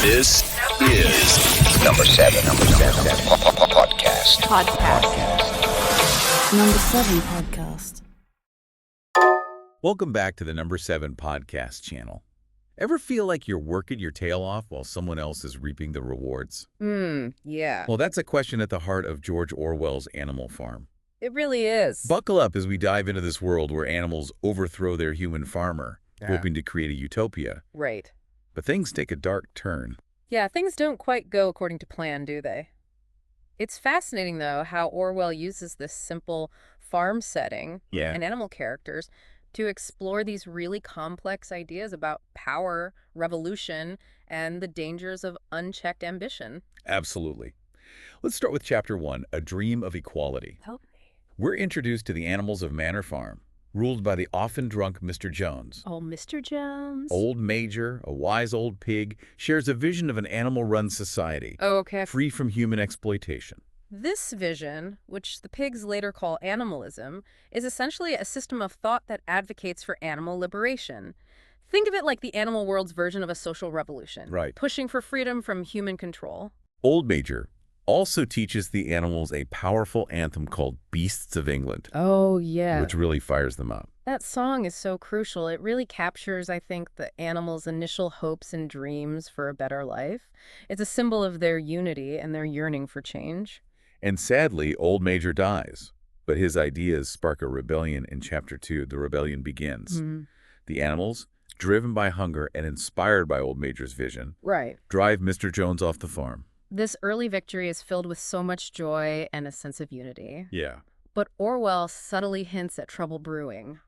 This is number seven podcast. Number 7 podcast. Welcome back to the number 7 podcast channel. Ever feel like you're working your tail off while someone else is reaping the rewards? Yeah. Well, that's a question at the heart of George Orwell's Animal Farm. It really is. Buckle up as we dive into this world where animals overthrow their human farmer, hoping to create a utopia. Right. But things take a dark turn. Yeah, things don't quite go according to plan, do they? It's fascinating, though, how Orwell uses this simple farm setting and animal characters to explore these really complex ideas about power, revolution, and the dangers of unchecked ambition. Absolutely. Let's start with Chapter 1, A Dream of Equality. Help me. We're introduced to the animals of Manor Farm, ruled by the often drunk Mr. Jones. Oh, Mr. Jones. Old Major, a wise old pig, shares a vision of an animal-run society, Oh, okay. free from human exploitation. This vision, which the pigs later call animalism, is essentially a system of thought that advocates for animal liberation. Think of it like the animal world's version of a social revolution. Right. Pushing for freedom from human control. Old Major also teaches the animals a powerful anthem called Beasts of England, Oh, yeah. which really fires them up. That song is so crucial. It really captures, I think, the animals' initial hopes and dreams for a better life. It's a symbol of their unity and their yearning for change. And sadly, Old Major dies, but his ideas spark a rebellion in Chapter 2. The rebellion begins. The animals, driven by hunger and inspired by Old Major's vision, Right. drive Mr. Jones off the farm. This early victory is filled with so much joy and a sense of unity. Yeah. But Orwell subtly hints at trouble brewing.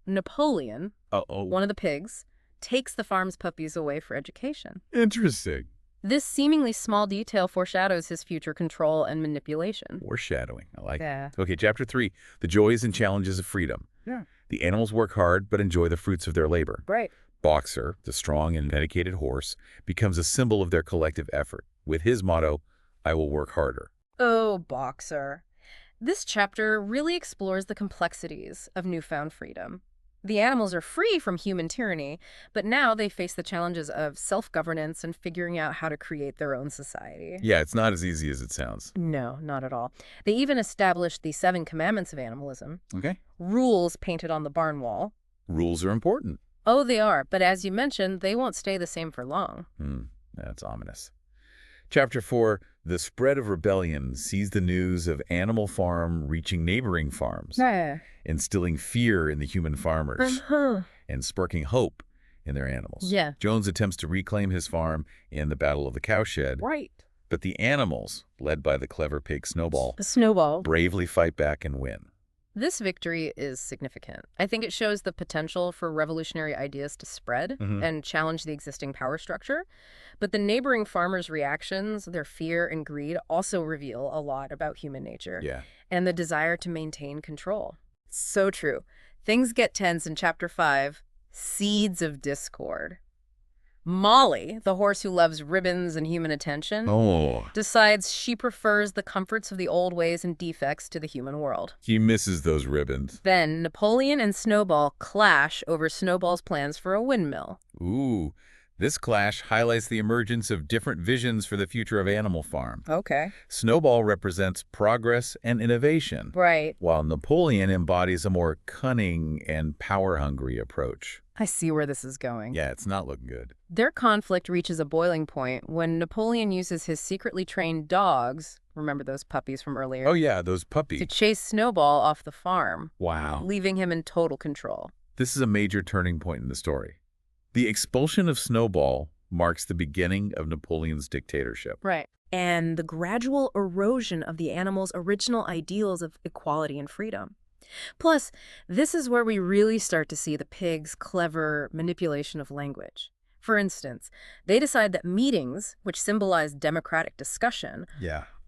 Napoleon, one of the pigs, takes the farm's puppies away for education. Interesting. This seemingly small detail foreshadows his future control and manipulation. Foreshadowing. I like Yeah. it. Okay, Chapter 3, The Joys and Challenges of Freedom. Yeah. The animals work hard but enjoy the fruits of their labor. Right. Boxer, the strong and dedicated horse, becomes a symbol of their collective effort. With his motto, I will work harder. Oh, Boxer. This chapter really explores the complexities of newfound freedom. The animals are free from human tyranny, but now they face the challenges of self-governance and figuring out how to create their own society. Yeah, it's not as easy as it sounds. No, not at all. They even established the 7 commandments of animalism, Okay. rules painted on the barn wall. Rules are important. Oh, they are, but as you mentioned, they won't stay the same for long. That's ominous. Chapter 4, The Spread of Rebellion sees the news of Animal Farm reaching neighboring farms, instilling fear in the human farmers and sparking hope in their animals. Yeah. Jones attempts to reclaim his farm in the Battle of the Cowshed, Right. but the animals, led by the clever pig Snowball, The snowball. bravely fight back and win. This victory is significant. I think it shows the potential for revolutionary ideas to spread and challenge the existing power structure. But the neighboring farmers' reactions, their fear and greed, also reveal a lot about human nature and the desire to maintain control. So true. Things get tense in Chapter 5, Seeds of Discord. Molly, the horse who loves ribbons and human attention, decides she prefers the comforts of the old ways and defects to the human world. He misses those ribbons. Then Napoleon and Snowball clash over Snowball's plans for a windmill. Ooh, this clash highlights the emergence of different visions for the future of Animal Farm. Okay. Snowball represents progress and innovation, Right. while Napoleon embodies a more cunning and power-hungry approach. I see where this is going. Yeah, it's not looking good. Their conflict reaches a boiling point when Napoleon uses his secretly trained dogs, remember those puppies from earlier? Oh yeah, those To puppies. chase Snowball off the farm, Wow. leaving him in total control. This is a major turning point in the story. The expulsion of Snowball marks the beginning of Napoleon's dictatorship. Right. And the gradual erosion of the animals' original ideals of equality and freedom. Plus, this is where we really start to see the pigs' clever manipulation of language. For instance, they decide that meetings, which symbolize democratic discussion,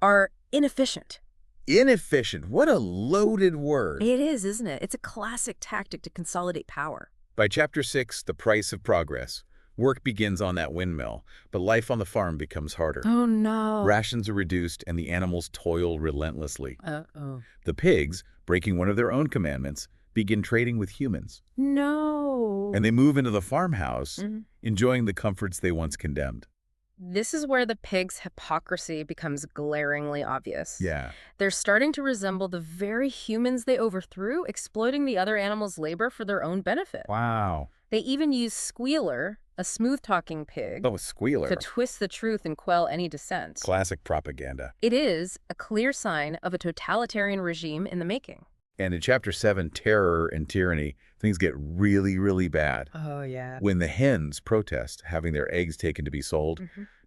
are inefficient. Inefficient. What a loaded word. It is, isn't it? It's a classic tactic to consolidate power. By Chapter 6, The Price of Progress, work begins on that windmill, but life on the farm becomes harder. Oh, no. Rations are reduced and the animals toil relentlessly. Uh-oh. The pigs, breaking one of their own commandments, begin trading with humans. No. And they move into the farmhouse, enjoying the comforts they once condemned. This is where the pigs' hypocrisy becomes glaringly obvious. Yeah. They're starting to resemble the very humans they overthrew, exploiting the other animals' labor for their own benefit. Wow. They even use Squealer, a smooth-talking pig, Oh, Squealer. to twist the truth and quell any dissent. Classic propaganda. It is a clear sign of a totalitarian regime in the making. And in Chapter 7, Terror and Tyranny, things get really, really bad. Oh, yeah. When the hens protest having their eggs taken to be sold,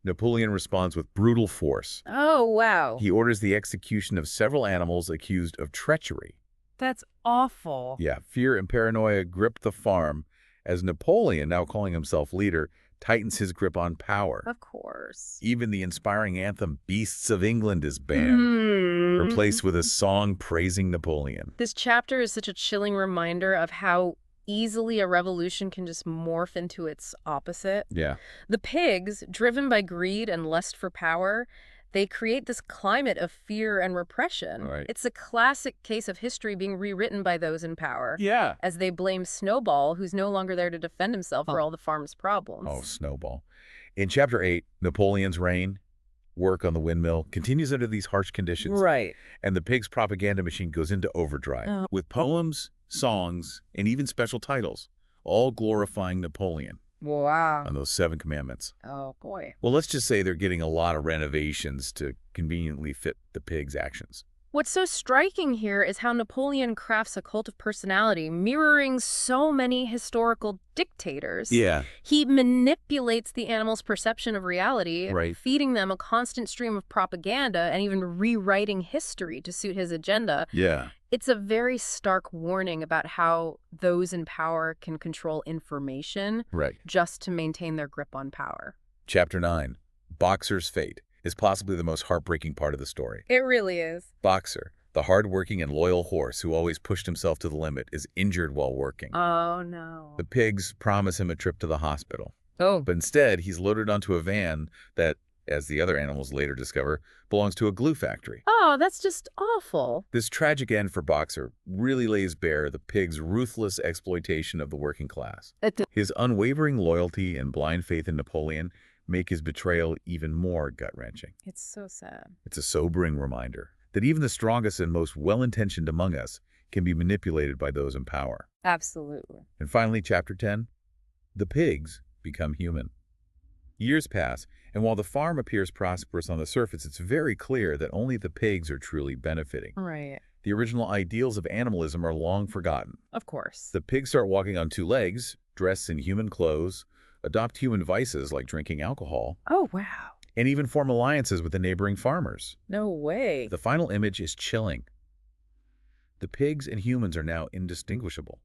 Napoleon responds with brutal force. Oh, wow. He orders the execution of several animals accused of treachery. That's awful. Yeah, fear and paranoia grip the farm as Napoleon, now calling himself leader, tightens his grip on power. Of course. Even the inspiring anthem Beasts of England is banned, replaced with a song praising Napoleon. This chapter is such a chilling reminder of how easily a revolution can just morph into its opposite. Yeah. The pigs, driven by greed and lust for power, they create this climate of fear and repression. Right. It's a classic case of history being rewritten by those in power. Yeah. As they blame Snowball, who's no longer there to defend himself for all the farm's problems. Oh, Snowball. In Chapter 8, Napoleon's reign, work on the windmill, continues under these harsh conditions. Right. And the pig's propaganda machine goes into overdrive with poems, songs, and even special titles, all glorifying Napoleon. Wow. On those 7 commandments. Oh, boy. Well, let's just say they're getting a lot of renovations to conveniently fit the pig's actions. What's so striking here is how Napoleon crafts a cult of personality, mirroring so many historical dictators. Yeah. He manipulates the animals' perception of reality, Right. feeding them a constant stream of propaganda and even rewriting history to suit his agenda. Yeah. It's a very stark warning about how those in power can control information Right. just to maintain their grip on power. Chapter 9, Boxer's Fate, is possibly the most heartbreaking part of the story. It really is. Boxer, the hard-working and loyal horse who always pushed himself to the limit, is injured while working. Oh, no. The pigs promise him a trip to the hospital. Oh. But instead, he's loaded onto a van that, as the other animals later discover, belongs to a glue factory. Oh, that's just awful. This tragic end for Boxer really lays bare the pig's ruthless exploitation of the working class. His unwavering loyalty and blind faith in Napoleon make his betrayal even more gut-wrenching. It's so sad. It's a sobering reminder that even the strongest and most well-intentioned among us can be manipulated by those in power. Absolutely. And finally, Chapter 10, the pigs become human. Years pass, and while the farm appears prosperous on the surface, it's very clear that only the pigs are truly benefiting. Right. The original ideals of animalism are long forgotten. Of course. The pigs start walking on 2 legs, dress in human clothes, adopt human vices like drinking alcohol, Oh, wow. and even form alliances with the neighboring farmers. No way. The final image is chilling. The pigs and humans are now indistinguishable,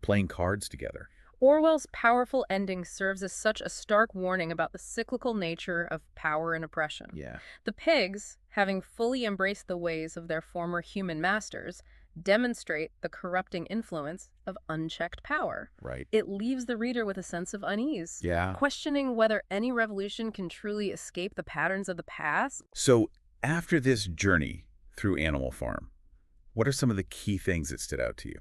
playing cards together. Orwell's powerful ending serves as such a stark warning about the cyclical nature of power and oppression. Yeah. The pigs, having fully embraced the ways of their former human masters, demonstrate the corrupting influence of unchecked power. Right. It leaves the reader with a sense of unease, Yeah. questioning whether any revolution can truly escape the patterns of the past. So after this journey through Animal Farm, what are some of the key things that stood out to you?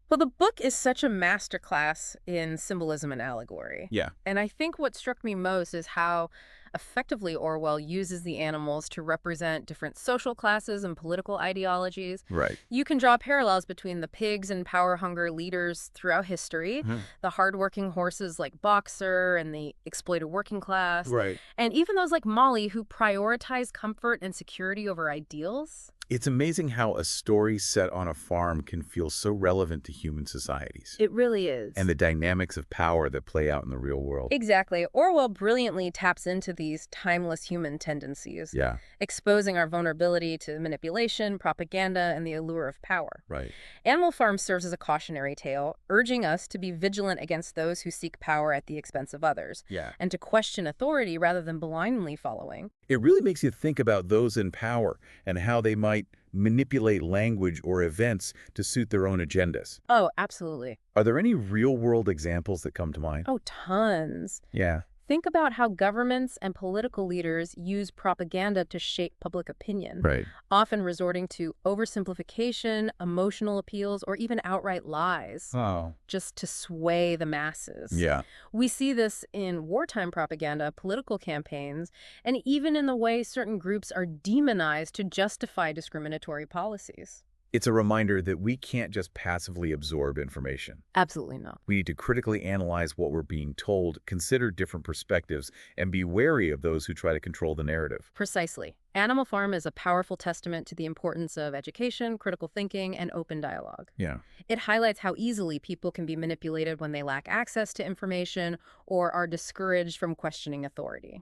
Well, the book is such a masterclass in symbolism and allegory. Yeah. And I think what struck me most is how effectively Orwell uses the animals to represent different social classes and political ideologies. Right. You can draw parallels between the pigs and power-hunger leaders throughout history, the hardworking horses like Boxer and the exploited working class, Right. and even those like Molly who prioritize comfort and security over ideals. It's amazing how a story set on a farm can feel so relevant to human societies. It really is. And the dynamics of power that play out in the real world. Exactly. Orwell brilliantly taps into these timeless human tendencies, Yeah. exposing our vulnerability to manipulation, propaganda, and the allure of power. Right. Animal Farm serves as a cautionary tale, urging us to be vigilant against those who seek power at the expense of others, Yeah. and to question authority rather than blindly following. It really makes you think about those in power and how they might manipulate language or events to suit their own agendas. Oh, absolutely. Are there any real-world examples that come to mind? Oh, tons. Yeah. Think about how governments and political leaders use propaganda to shape public opinion, Right. often resorting to oversimplification, emotional appeals, or even outright lies, Oh. just to sway the masses. Yeah. We see this in wartime propaganda, political campaigns, and even in the way certain groups are demonized to justify discriminatory policies. It's a reminder that we can't just passively absorb information. Absolutely not. We need to critically analyze what we're being told, consider different perspectives, and be wary of those who try to control the narrative. Precisely. Animal Farm is a powerful testament to the importance of education, critical thinking, and open dialogue. Yeah. It highlights how easily people can be manipulated when they lack access to information or are discouraged from questioning authority.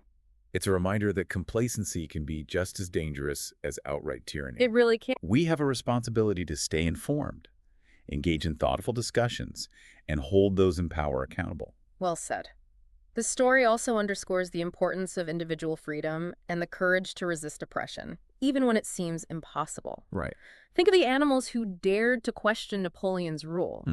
It's a reminder that complacency can be just as dangerous as outright tyranny. It really can. We have a responsibility to stay informed, engage in thoughtful discussions, and hold those in power accountable. Well said. The story also underscores the importance of individual freedom and the courage to resist oppression, even when it seems impossible. Right. Think of the animals who dared to question Napoleon's rule,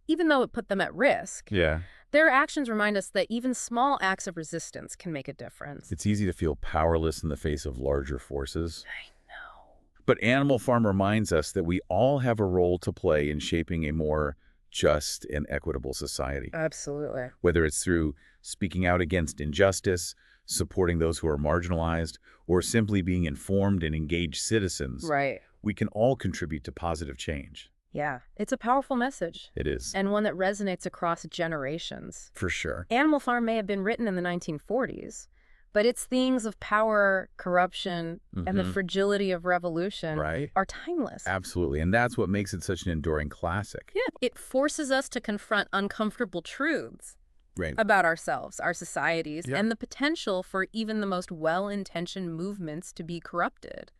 even though it put them at risk. Yeah. Their actions remind us that even small acts of resistance can make a difference. It's easy to feel powerless in the face of larger forces. I know. But Animal Farm reminds us that we all have a role to play in shaping a more just and equitable society. Absolutely. Whether it's through speaking out against injustice, supporting those who are marginalized, or simply being informed and engaged citizens, Right. we can all contribute to positive change. Yeah, it's a powerful message, It is. and one that resonates across generations. For sure. Animal Farm may have been written in the 1940s, but its themes of power, corruption, and the fragility of revolution Right. are timeless. Absolutely. And that's what makes it such an enduring classic. Yeah. It forces us to confront uncomfortable truths Right. about ourselves, our societies, Yeah. and the potential for even the most well-intentioned movements to be corrupted.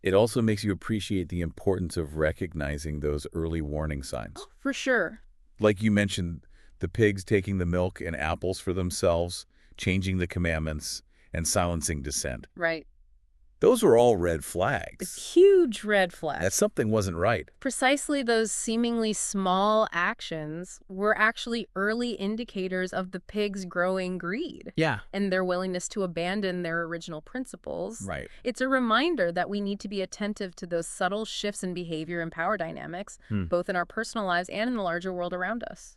It also makes you appreciate the importance of recognizing those early warning signs. For sure. Like you mentioned, the pigs taking the milk and apples for themselves, changing the commandments, and silencing dissent. Right. Those were all red flags. It's huge red flags. That something wasn't right. Precisely those seemingly small actions were actually early indicators of the pigs' growing greed. Yeah. And their willingness to abandon their original principles. Right. It's a reminder that we need to be attentive to those subtle shifts in behavior and power dynamics, both in our personal lives and in the larger world around us.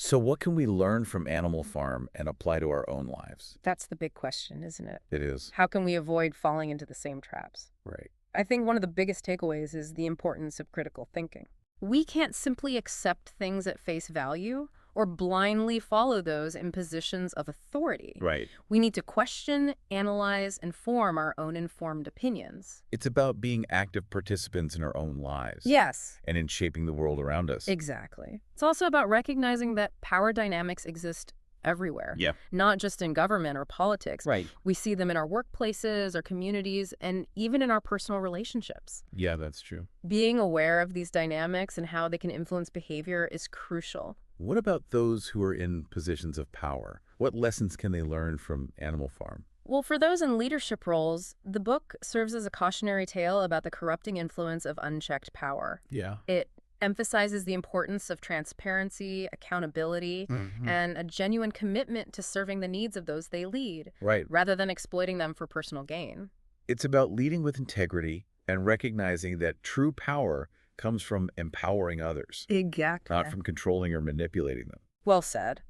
So what can we learn from Animal Farm and apply to our own lives? That's the big question, isn't it? It is. How can we avoid falling into the same traps? Right. I think one of the biggest takeaways is the importance of critical thinking. We can't simply accept things at face value or blindly follow those in positions of authority. Right. We need to question, analyze, and form our own informed opinions. It's about being active participants in our own lives. Yes. And in shaping the world around us. Exactly. It's also about recognizing that power dynamics exist everywhere. Yeah. Not just in government or politics. Right. We see them in our workplaces, our communities, and even in our personal relationships. Yeah, that's true. Being aware of these dynamics and how they can influence behavior is crucial. What about those who are in positions of power? What lessons can they learn from Animal Farm? Well, for those in leadership roles, the book serves as a cautionary tale about the corrupting influence of unchecked power. Yeah. It emphasizes the importance of transparency, accountability, and a genuine commitment to serving the needs of those they lead, Right. rather than exploiting them for personal gain. It's about leading with integrity and recognizing that true power comes from empowering others, Exactly. not from controlling or manipulating them. Well said.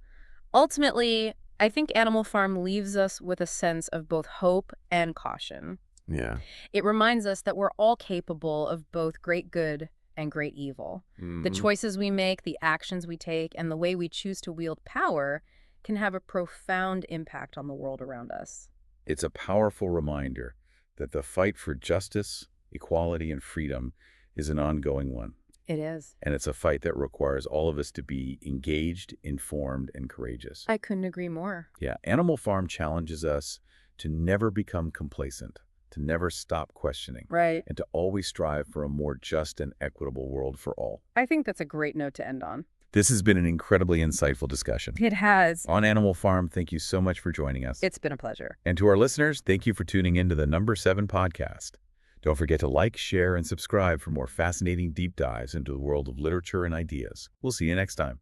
Ultimately, I think Animal Farm leaves us with a sense of both hope and caution. Yeah. It reminds us that we're all capable of both great good and great evil. The choices we make, the actions we take, and the way we choose to wield power can have a profound impact on the world around us. It's a powerful reminder that the fight for justice, equality, and freedom is an ongoing one. It is. And it's a fight that requires all of us to be engaged, informed, and courageous. I couldn't agree more. Yeah, Animal Farm challenges us to never become complacent, to never stop questioning, Right. and to always strive for a more just and equitable world for all. I think that's a great note to end on. This has been an incredibly insightful discussion. It has. On Animal Farm, thank you so much for joining us. It's been a pleasure. And to our listeners, thank you for tuning in to the Number 7 podcast. Don't forget to like, share, and subscribe for more fascinating deep dives into the world of literature and ideas. We'll see you next time.